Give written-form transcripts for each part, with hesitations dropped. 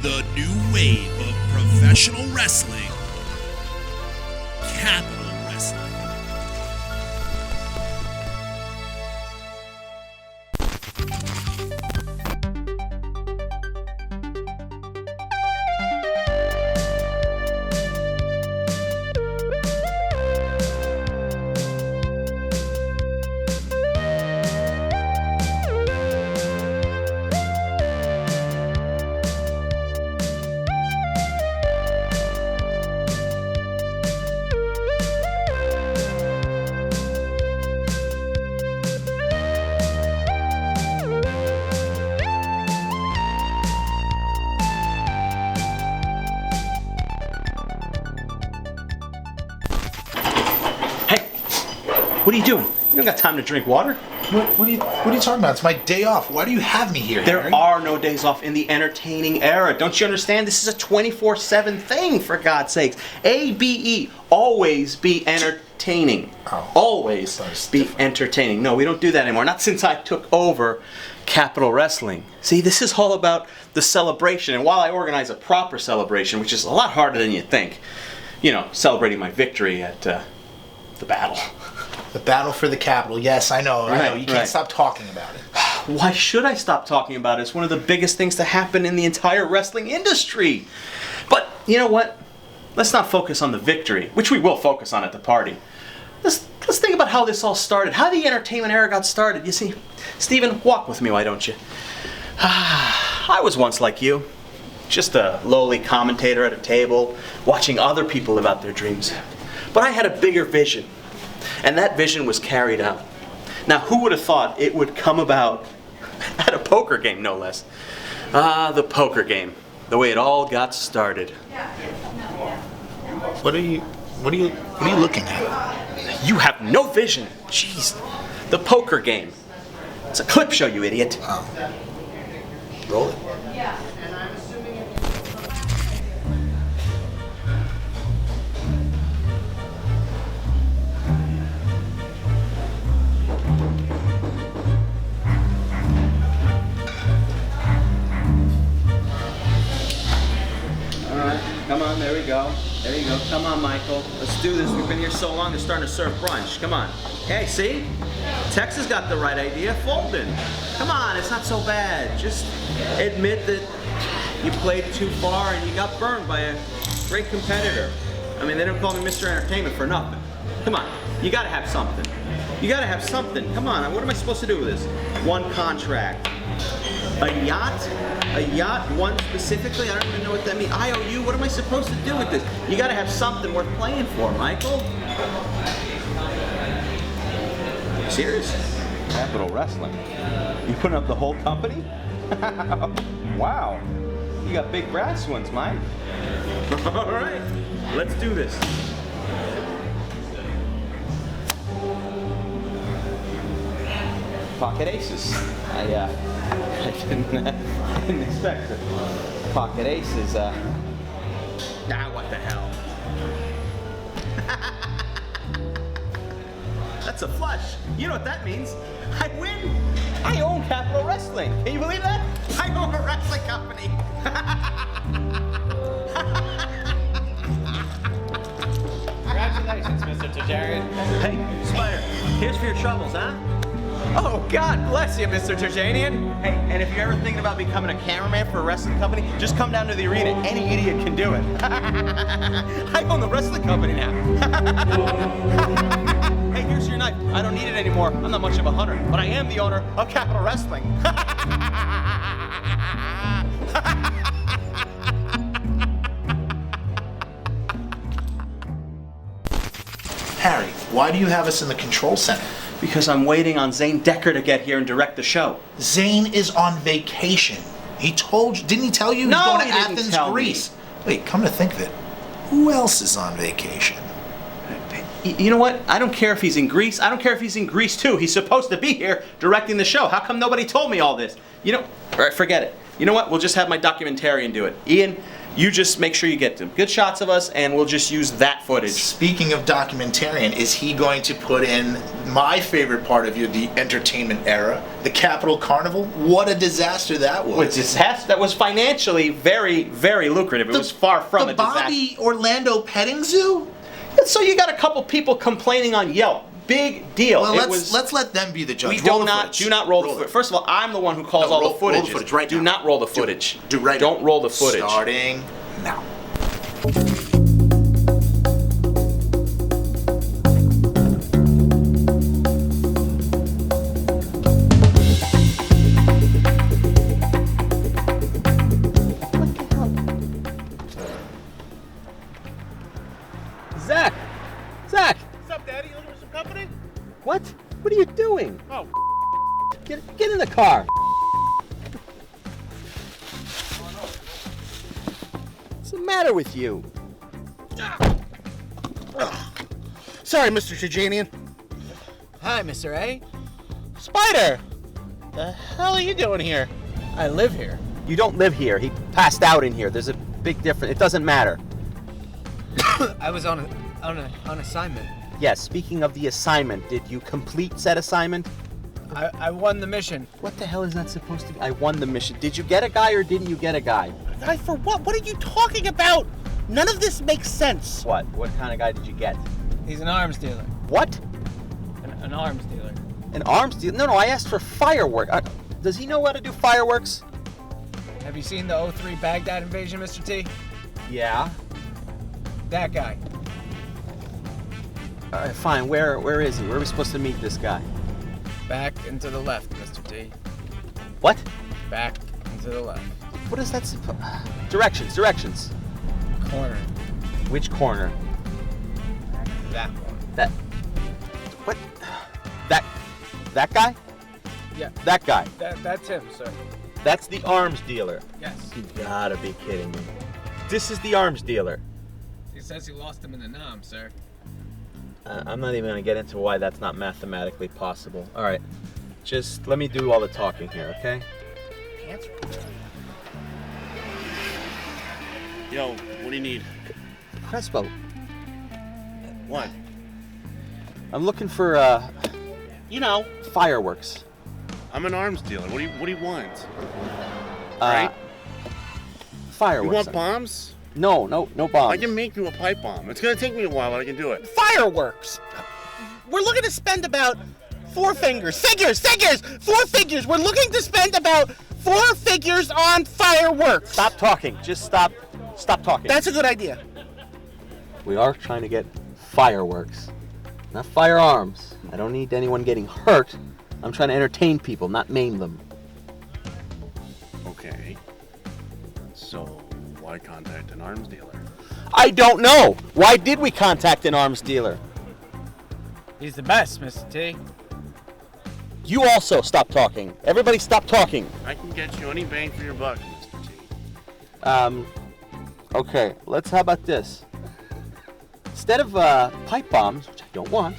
The new wave of professional wrestling. Capital Wrestling. What are you doing? You don't got time to drink water. What are you talking about? It's my day off. Why do you have me here, There Harry? are no days off in the entertaining era. Don't you understand? This is a 24/7 thing, for God's sakes. ABE, always be entertaining. Oh. Always That's be different. entertaining. No, we don't do that anymore. Not since I took over Capital Wrestling. See, this is all about the celebration. And while I organize a proper celebration, which is a lot harder than you think, you know, celebrating my victory at the battle. The battle for the capital. Yes, I know. I know. You can't Right. stop talking about it. Why should I stop talking about it? It's one of the biggest things to happen in the entire wrestling industry. But you know what? Let's not focus on the victory, which we will focus on at the party. Let's think about how this all started, how the entertainment era got started. You see, Stephen, walk with me, why don't you? I was once like you, just a lowly commentator at a table, watching other people live out their dreams. But I had a bigger vision, and that vision was carried out. Now, who would have thought it would come about at a poker game, no less? Ah, the poker game, the way it all got started. What are you looking at? You have no vision. Jeez, the poker game. It's a clip show, you idiot. Roll it. Come on, there we go. There you go. Come on, Michael. Let's do this. We've been here so long, they're starting to serve brunch. Come on. Hey, see? Texas got the right idea. Folding. Come on, it's not so bad. Just admit that you played too far and you got burned by a great competitor. I mean, they don't call me Mr. Entertainment for nothing. Come on. You gotta have something. You gotta have something. Come on. What am I supposed to do with this? One contract. A yacht? A yacht, one specifically? I don't even know what that means. IOU? What am I supposed to do with this? You gotta have something worth playing for, Michael. Serious? Capital Wrestling. You putting up the whole company? Wow. You got big brass ones, Mike. All right, let's do this. Pocket aces. I didn't expect it. Pocket aces. What the hell? That's a flush. You know what that means? I win. I own Capital Wrestling. Can you believe that? I own a wrestling company. Congratulations, Mr. Terjanian. Hey, Spider, here's for your troubles, huh? Oh, God bless you, Mr. Terjanian. Hey, and if you're ever thinking about becoming a cameraman for a wrestling company, just come down to the arena. Any idiot can do it. I own the wrestling company now. Hey, here's your knife. I don't need it anymore. I'm not much of a hunter, but I am the owner of Capital Wrestling. Harry, why do you have us in the control center? Because I'm waiting on Zane Decker to get here and direct the show. Zane is on vacation. He told you, didn't he tell you No, he's going he to didn't Athens, tell me. Greece? Wait, come to think of it, who else is on vacation? You know what? I don't care if he's in Greece. I don't care if he's in Greece too. He's supposed to be here directing the show. How come nobody told me all this? You know, all right, forget it. You know what? We'll just have my documentarian do it. Ian, You just make sure you get them good shots of us, and we'll just use that footage. Speaking of documentarian, is he going to put in my favorite part of the entertainment era, the Capitol Carnival? What a disaster that was. That was financially very, very lucrative. It was far from a disaster. The Bobby Orlando petting zoo? So you got a couple people complaining on Yelp. Big deal. Well, let's let them be the judge. We do not roll the footage. First of all, I'm the one who calls all the footage. Roll the footage right do now. not roll the footage. Don't roll the footage. Starting now. Zach! Zach! What's up, Daddy? You looking for some company? What? What are you doing? Oh, Get in the car. What's the matter with you? sorry, Mr. Terjanian. Hi, Mr. A. Spider! The hell are you doing here? I live here. You don't live here. He passed out in here. There's a big difference. It doesn't matter. I was on assignment. Yes, speaking of the assignment, did you complete said assignment? I won the mission. What the hell is that supposed to be? I won the mission. Did you get a guy or didn't you get a guy? Guy for what? What are you talking about? None of this makes sense. What? What kind of guy did you get? He's an arms dealer. What? An arms dealer. An arms dealer? No, I asked for fireworks. Does he know how to do fireworks? Have you seen the 03 Baghdad invasion, Mr. T? Yeah. That guy. All right, fine. Where is he? Where are we supposed to meet this guy? Back and to the left, Mr. T. What? Back and to the left. What is that? Directions. Corner. Which corner? That one. That. What? That guy? Yeah. That guy. That's him, sir. That's the arms dealer. Yes. You gotta be kidding me. This is the arms dealer. He says he lost him in the Nam, sir. I'm not even gonna get into why that's not mathematically possible. All right, just let me do all the talking here, okay? Yo, what do you need? Crespo, What? I'm looking for You know, fireworks. I'm an arms dealer. What do you want? Right? You Fireworks. want bombs? No bombs. I can make you a pipe bomb. It's gonna take me a while, but I can do it. Fireworks. We're looking to spend about 4 figures. Four figures. We're looking to spend about 4 figures on fireworks. Stop talking. Just stop talking. That's a good idea. We are trying to get fireworks, not firearms. I don't need anyone getting hurt. I'm trying to entertain people, not maim them. Okay. So, why contact an arms dealer? I don't know. Why did we contact an arms dealer? He's the best, Mr. T. You also stop talking. Everybody stop talking. I can get you any bang for your buck, Mr. T. Okay, how about this? Instead of pipe bombs, which I don't want,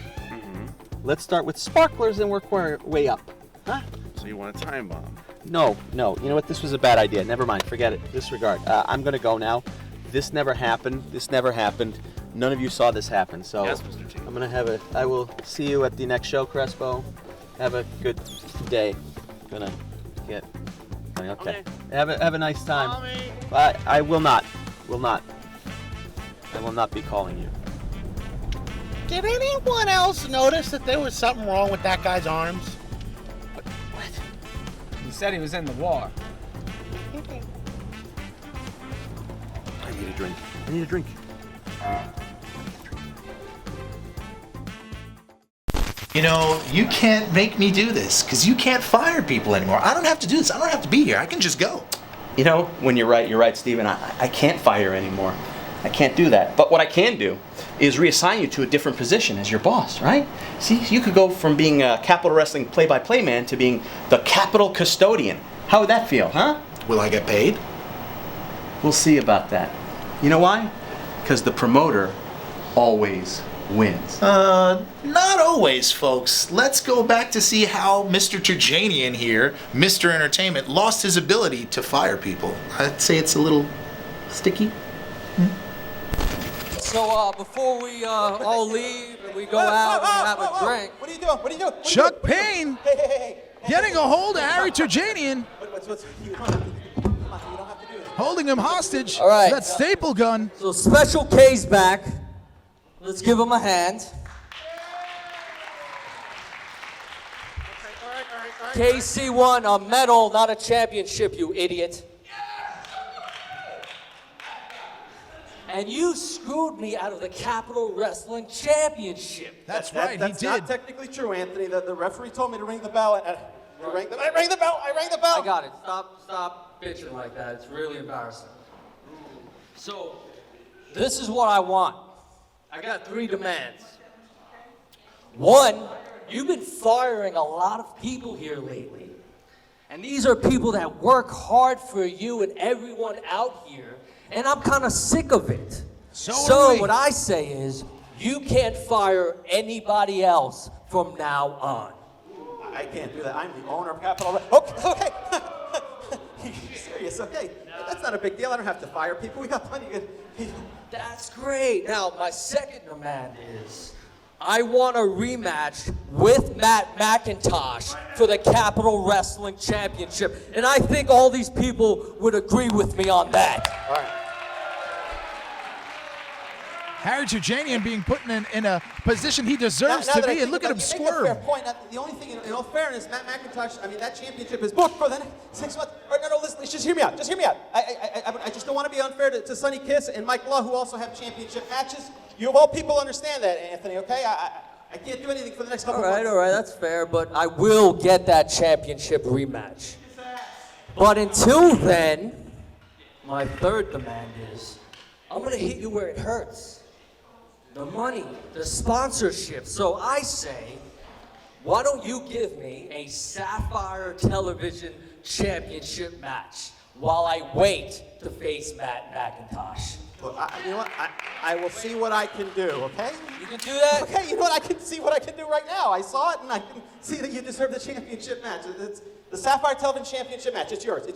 let's start with sparklers and work our way up. Huh? So you want a time bomb? No. You know what? This was a bad idea. Never mind. Forget it. Disregard. I'm going to go now. This never happened. None of you saw this happen. So Yes, Mr. T. I'm going to I will see you at the next show, Crespo. Have a good day. Gonna get... Okay. Have a nice time. I will not. I will not be calling you. Did anyone else notice that there was something wrong with that guy's arms? What? He said he was in the war. I need a drink. You know, you can't make me do this because you can't fire people anymore. I don't have to do this. I don't have to be here. I can just go. You know, when you're right, Steven. I can't fire anymore. I can't do that. But what I can do is reassign you to a different position as your boss, right? See, you could go from being a Capitol Wrestling play-by-play man to being the Capitol custodian. How would that feel, huh? Will I get paid? We'll see about that. You know why? Because the promoter always wins. Not always, folks. Let's go back to see how Mr. Terjanian here, Mr. Entertainment, lost his ability to fire people. I'd say it's a little Sticky. So before we all leave and we go out and have a drink. What are you doing? What are you doing? Chuck Payne Hey. getting a hold of Harry Terjanian, What's you don't have to do this. holding him hostage. All right. That staple gun. So Special K's back. Let's give him a hand. KC won a medal, not a championship, you idiot. And you screwed me out of the Capital Wrestling Championship. That's right, That's he not did. technically true, Anthony. The referee told me to ring the bell. I rang the bell. I got it. Stop bitching like that. It's really embarrassing. So, this is what I want. I got 3 demands. 1, you've been firing a lot of people here lately. And these are people that work hard for you and everyone out here. And I'm kind of sick of it. So what I say is, you can't fire anybody else from now on. I can't do that. I'm the owner of Capital. Okay. You're serious? Okay. That's not a big deal. I don't have to fire people. We got plenty of good. That's great. Now, my second demand is, I want a rematch with Matt McIntosh for the Capital Wrestling Championship. And I think all these people would agree with me on that. All right. Harry Terjanian being put in a position he deserves to be, and look at him squirm. Fair point. The only thing, in all fairness, Matt McIntosh, I mean, that championship is booked for the next 6 months. No, listen, just hear me out. I just don't want to be unfair to Sonny Kiss and Mike Law, who also have championship matches. You of all people understand that, Anthony, okay? I can't do anything for the next couple months. All right, that's fair, but I will get that championship rematch. But until then, my third demand is, I'm going to hit you where it hurts. The money, the sponsorship. So I say, why don't you give me a Sapphire Television Championship match while I wait to face Matt McIntosh? Well, you know what? I will see what I can do, okay? You can do that? Okay, you know what? I can see what I can do right now. I saw it, and I can see that you deserve the championship match. It's the Sapphire Television Championship match. It's yours.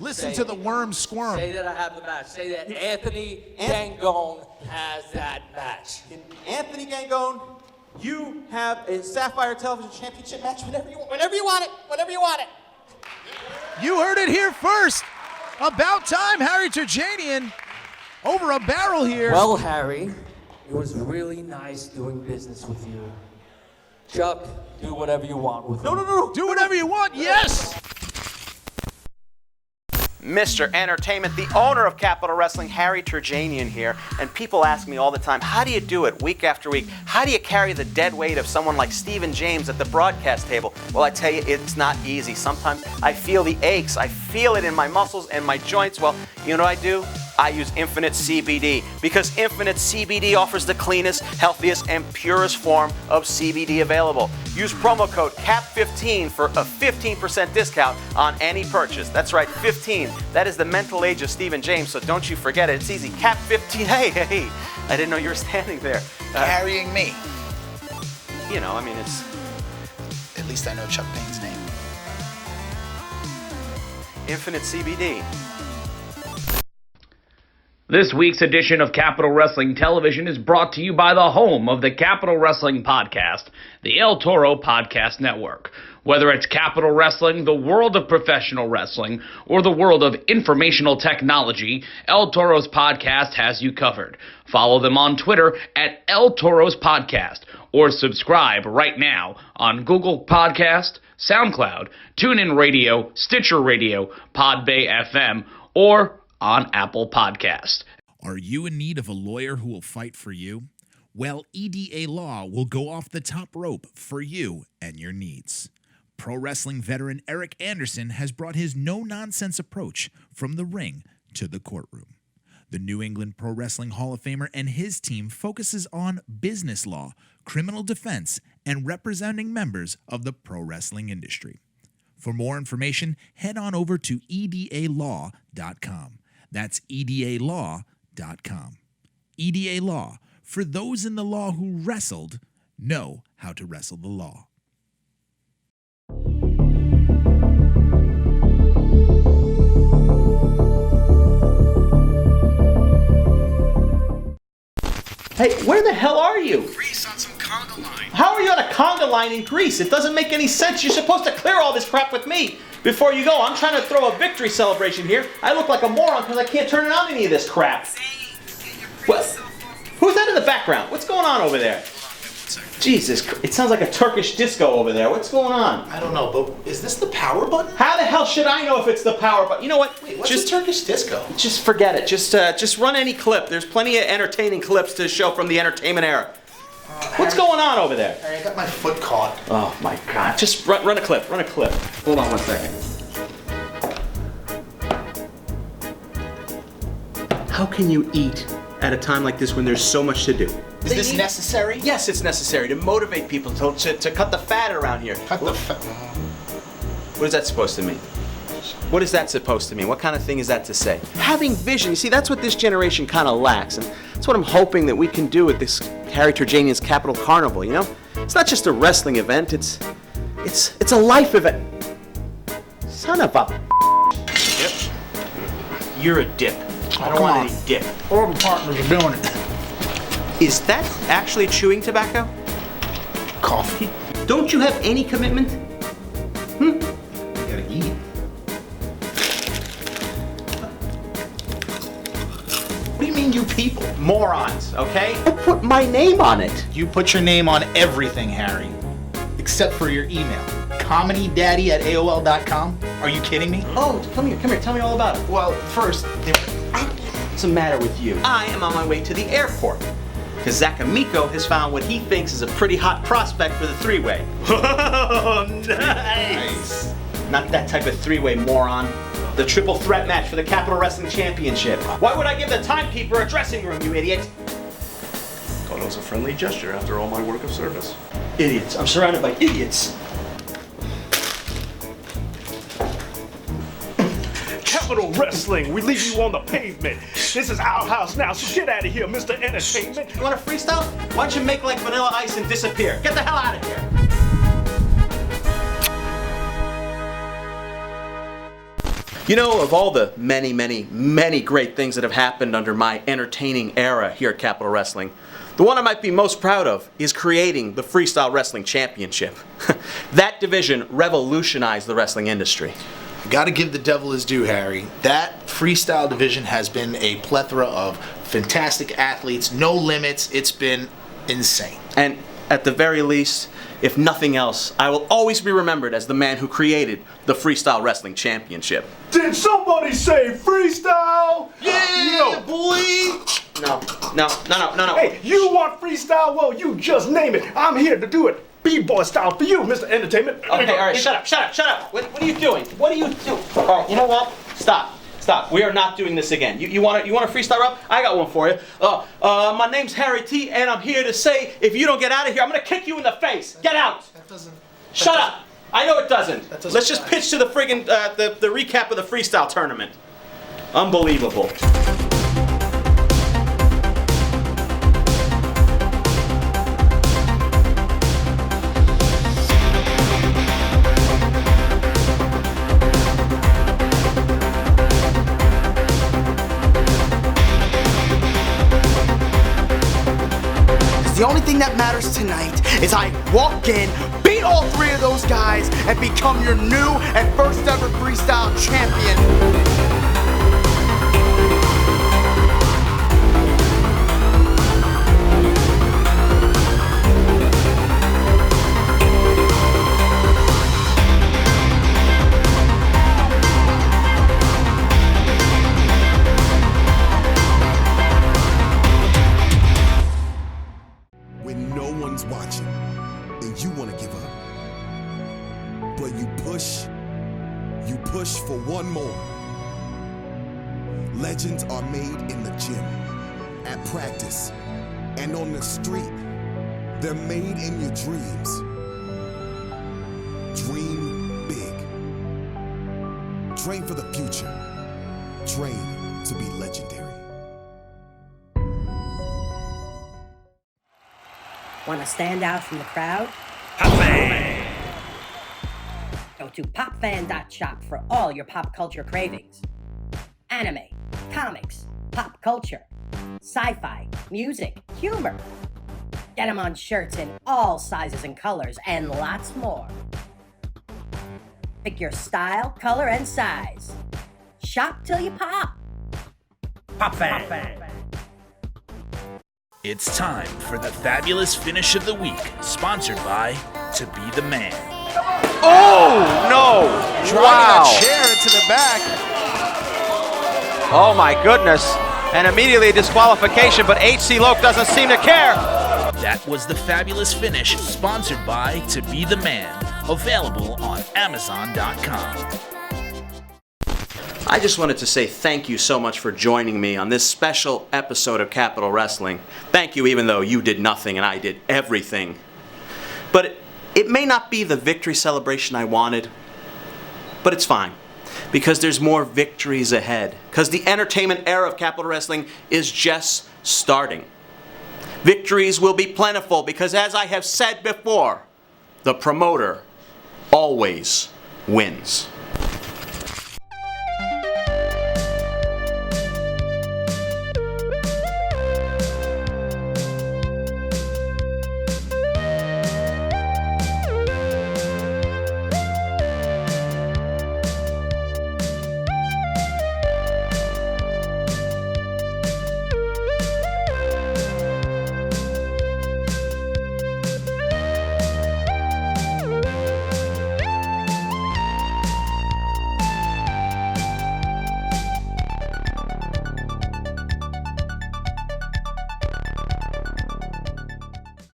Listen to the worm squirm. Say that I have the match. Say that Anthony Gangone has that match. Anthony Gangone, you have a Sapphire Television Championship match whenever you want it. You heard it here first. About time, Harry Terjanian over a barrel here. Well, Harry, it was really nice doing business with you. Chuck, do whatever you want with him. No. Do whatever you want, yes! Mr. Entertainment, the owner of Capital Wrestling, Harry Terjanian here. And people ask me all the time, how do you do it week after week? How do you carry the dead weight of someone like Stephen James at the broadcast table? Well, I tell you, it's not easy. Sometimes I feel the aches. I feel it in my muscles and my joints. Well, you know what I do? I use Infinite CBD because Infinite CBD offers the cleanest, healthiest, and purest form of CBD available. Use promo code CAP15 for a 15% discount on any purchase. That's right, 15. That is the mental age of Stephen James, so don't you forget it. It's easy. CAP15. Hey, I didn't know you were standing there. Carrying me. You know, I mean, it's... At least I know Chuck Payne's name. Infinite CBD. This week's edition of Capital Wrestling Television is brought to you by the home of the Capital Wrestling Podcast, the El Toro Podcast Network. Whether it's Capital Wrestling, the world of professional wrestling, or the world of informational technology, El Toro's Podcast has you covered. Follow them on Twitter at El Toro's Podcast, or subscribe right now on Google Podcast, SoundCloud, TuneIn Radio, Stitcher Radio, Podbay FM, or on Apple Podcast. Are you in need of a lawyer who will fight for you? Well, EDA Law will go off the top rope for you and your needs. Pro wrestling veteran Eric Anderson has brought his no-nonsense approach from the ring to the courtroom. The New England Pro Wrestling Hall of Famer and his team focuses on business law, criminal defense, and representing members of the pro wrestling industry. For more information, head on over to edalaw.com. That's edalaw.com. EDA Law, for those in the law who wrestled, know how to wrestle the law. Hey, where the hell are you? Grease on some conga line. How are you on a conga line in Greece? It doesn't make any sense. You're supposed to clear all this crap with me before you go. I'm trying to throw a victory celebration here. I look like a moron because I can't turn on any of this crap. What? Who's that in the background? What's going on over there? Jesus, it sounds like a Turkish disco over there. What's going on? I don't know, but is this the power button? How the hell should I know if it's the power button? You know what? Wait, what's a Turkish disco? Just forget it. Just run any clip. There's plenty of entertaining clips to show from the entertainment era. What's going on over there? Harry, I got my foot caught. Oh my God! Just run a clip. Run a clip. Hold on 1 second. How can you eat at a time like this when there's so much to do? Is this necessary? Yes, it's necessary to motivate people to cut the fat around here. Cut the fat. What is that supposed to mean? What is that supposed to mean? What kind of thing is that to say? Having vision, you see, that's what this generation kind of lacks, and that's what I'm hoping that we can do with this Harry Terjanian's Capital Carnival, you know? It's not just a wrestling event, it's a life event. Son of a dip. You're a dip. I don't want any dip. All the partners are doing it. Is that actually chewing tobacco? Coffee. Don't you have any commitment? You gotta eat. What do you mean, you people? Morons, okay? I put my name on it. You put your name on everything, Harry. Except for your email. comedydaddy@aol.com? Are you kidding me? Oh, come here, tell me all about it. Well, first, What's the matter with you? I am on my way to the airport. Because Zakamiko has found what he thinks is a pretty hot prospect for the three-way. Oh, nice! Not that type of three-way, moron. The triple threat match for the Capital Wrestling Championship. Why would I give the timekeeper a dressing room, you idiot? Thought it was a friendly gesture after all my work of service. Idiots. I'm surrounded by idiots. Capital Wrestling, we leave you on the pavement. This is our house now, so get out of here, Mr. Entertainment. You want a freestyle? Why don't you make like Vanilla Ice and disappear? Get the hell out of here. You know, of all the many, many, many great things that have happened under my entertaining era here at Capital Wrestling, the one I might be most proud of is creating the Freestyle Wrestling Championship. That division revolutionized the wrestling industry. gotta give the devil his due, Harry. That freestyle division has been a plethora of fantastic athletes, no limits. It's been insane. And at the very least, if nothing else, I will always be remembered as the man who created the Freestyle Wrestling Championship. Did somebody say freestyle? Yeah, boy! No. Hey, you want freestyle? Well, you just name it. I'm here to do it. B-boy style for you, Mr. Entertainment. Okay, all right, shut up. What are you doing? What are you doing? All right, you know what? Stop. We are not doing this again. You want a freestyle up? I got one for you. My name's Harry T, and I'm here to say, if you don't get out of here, I'm gonna kick you in the face. Get out. Shut up. I know it doesn't. Let's just pitch to the friggin' the recap of the freestyle tournament. Unbelievable. The only thing that matters tonight is I walk in, beat all three of those guys, and become your new and first ever freestyle champion. Watching and you want to give up, but you push for one more. Legends are made in the gym, at practice, and on the street. They're made in your dreams. Dream big. Train for the future. Train to be legendary. Want to stand out from the crowd? Popfan! Go to popfan.shop for all your pop culture cravings. Anime, comics, pop culture, sci-fi, music, humor. Get them on shirts in all sizes and colors, and lots more. Pick your style, color, and size. Shop till you pop. Pop Fan. It's time for the fabulous finish of the week, sponsored by To Be the Man. Oh, no. Driving Wow. that chair into the back. Oh, my goodness. And immediately a disqualification, but HC Loke doesn't seem to care. That was the fabulous finish, sponsored by To Be the Man, available on Amazon.com. I just wanted to say thank you so much for joining me on this special episode of Capital Wrestling. Thank you, even though you did nothing and I did everything. But it may not be the victory celebration I wanted, but it's fine, because there's more victories ahead, because the entertainment era of Capital Wrestling is just starting. Victories will be plentiful, because as I have said before, the promoter always wins.